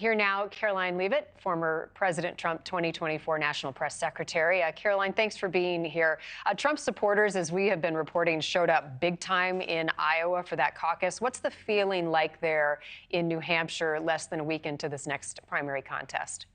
Here now, Karoline Leavitt, former President Trump 2024 National Press Secretary. Karoline, thanks for being here. Trump supporters, as we have been reporting, showed up big time in Iowa for that caucus. What's the feeling like there in New Hampshire less than a week into this next primary contest?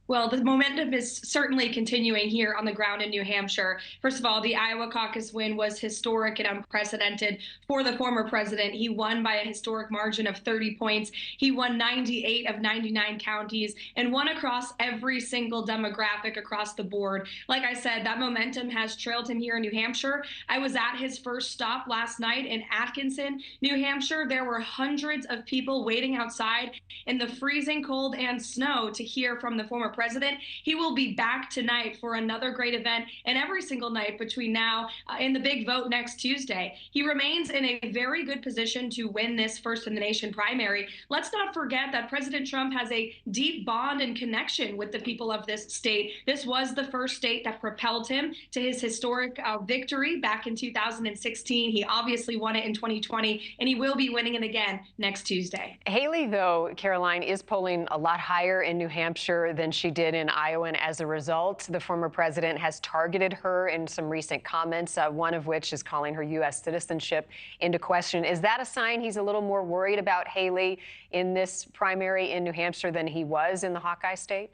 Well, the momentum is certainly continuing here on the ground in New Hampshire. First of all, the Iowa caucus win was historic and unprecedented for the former president. He won by a historic margin of 30 points. He won 98 of 99 counties and won across every single demographic across the board. Like I said, that momentum has trailed him here in New Hampshire. I was at his first stop last night in Atkinson, New Hampshire. There were hundreds of people waiting outside in the freezing cold and snow to hear from the former president. He will be back tonight for another great event and every single night between now and the big vote next Tuesday. He remains in a very good position to win this first in the nation primary. Let's not forget that President Trump has a deep bond and connection with the people of this state. This was the first state that propelled him to his historic victory back in 2016. He obviously won it in 2020, and he will be winning it again next Tuesday. Haley, though, Karoline, is polling a lot higher in New Hampshire than she did in Iowa, and as a result, the former president has targeted her in some recent comments, one of which is calling her U.S. citizenship into question. Is that a sign he's a little more worried about Haley in this primary in New Hampshire than he was in the Hawkeye state?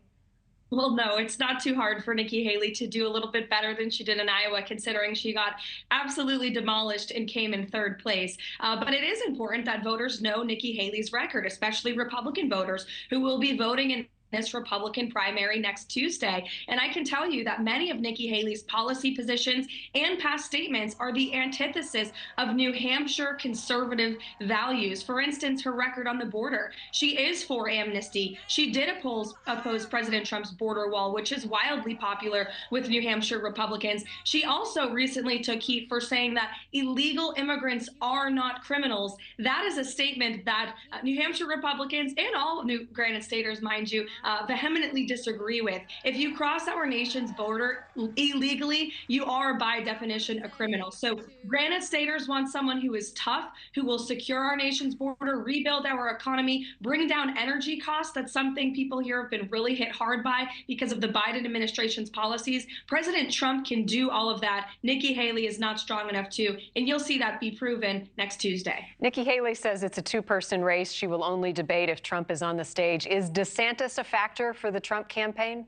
Well, no, it's not too hard for Nikki Haley to do a little bit better than she did in Iowa, considering she got absolutely demolished and came in third place. But it is important that voters know Nikki Haley's record, especially Republican voters who will be voting in this Republican primary next Tuesday. And I can tell you that many of Nikki Haley's policy positions and past statements are the antithesis of New Hampshire conservative values. For instance, her record on the border. She is for amnesty. She did oppose President Trump's border wall, which is wildly popular with New Hampshire Republicans. She also recently took heat for saying that illegal immigrants are not criminals. That is a statement that New Hampshire Republicans and all New Granite Staters, mind you, vehemently disagree with. If you cross our nation's border illegally, you are by definition a criminal. So Granite Staters want someone who is tough, who will secure our nation's border, rebuild our economy, bring down energy costs. That's something people here have been really hit hard by because of the Biden administration's policies. President Trump can do all of that. Nikki Haley is not strong enough to, and you'll see that be proven next Tuesday. Nikki Haley says it's a two-person race. She will only debate if Trump is on the stage. Is DeSantis a factor for the Trump campaign?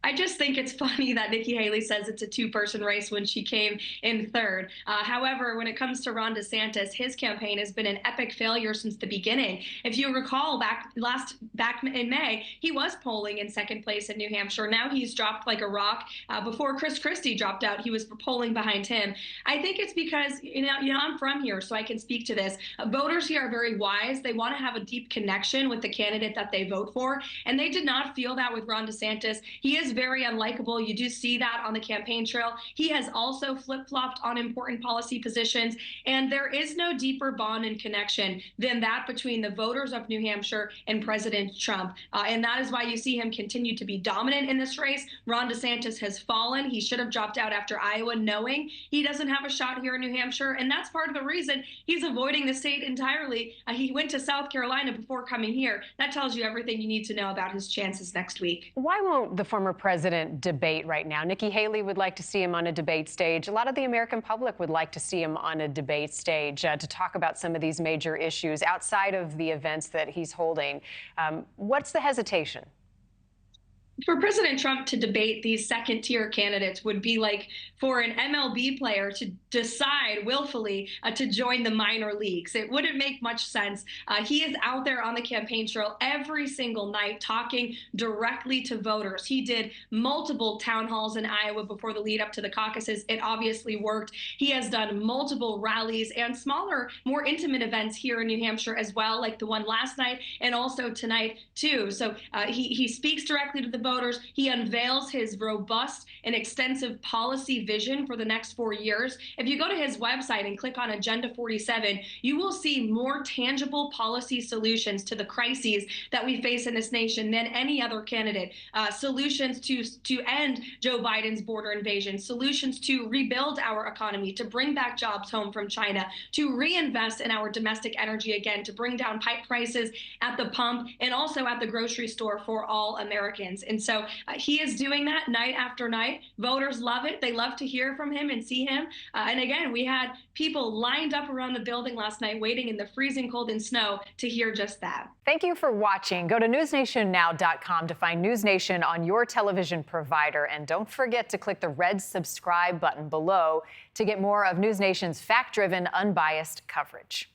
I just think it's funny that Nikki Haley says it's a two-person race when she came in third. However, when it comes to Ron DeSantis, his campaign has been an epic failure since the beginning. If you recall, back in May, he was polling in second place in New Hampshire. Now he's dropped like a rock. Before Chris Christie dropped out, he was polling behind him. I think it's because I'm from here, so I can speak to this. Voters here are very wise. They want to have a deep connection with the candidate that they vote for, and they did not feel that with Ron DeSantis. He is very unlikable. You do see that on the campaign trail. He has also flip-flopped on important policy positions, and there is no deeper bond and connection than that between the voters of New Hampshire and President Trump. And that is why you see him continue to be dominant in this race. Ron DeSantis has fallen. He should have dropped out after Iowa, knowing he doesn't have a shot here in New Hampshire, and that's part of the reason he's avoiding the state entirely. He went to South Carolina before coming here. That tells you everything you need to know about his chances next week. Why won't the former president debate right now? Nikki Haley would like to see him on a debate stage. A lot of the American public would like to see him on a debate stage to talk about some of these major issues outside of the events that he's holding. What's the hesitation? For President Trump to debate these second-tier candidates would be like for an MLB player to decide willfully to join the minor leagues. It wouldn't make much sense. He is out there on the campaign trail every single night talking directly to voters. He did multiple town halls in Iowa before the lead up to the caucuses. It obviously worked. He has done multiple rallies and smaller, more intimate events here in New Hampshire as well, like the one last night and also tonight too. So he speaks directly to the voters. He unveils his robust and extensive policy vision for the next 4 years. If you go to his website and click on Agenda 47, you will see more tangible policy solutions to the crises that we face in this nation than any other candidate. Solutions to end Joe Biden's border invasion, solutions to rebuild our economy, to bring back jobs home from China, to reinvest in our domestic energy again, to bring down pipe prices at the pump and also at the grocery store for all Americans. And so he is doing that night after night. Voters love it. They love to hear from him and see him. And again, we had people lined up around the building last night waiting in the freezing cold and snow to hear just that. Thank you for watching. Go to newsnationnow.com to find NewsNation on your television provider. And don't forget to click the red subscribe button below to get more of NewsNation's fact-driven, unbiased coverage.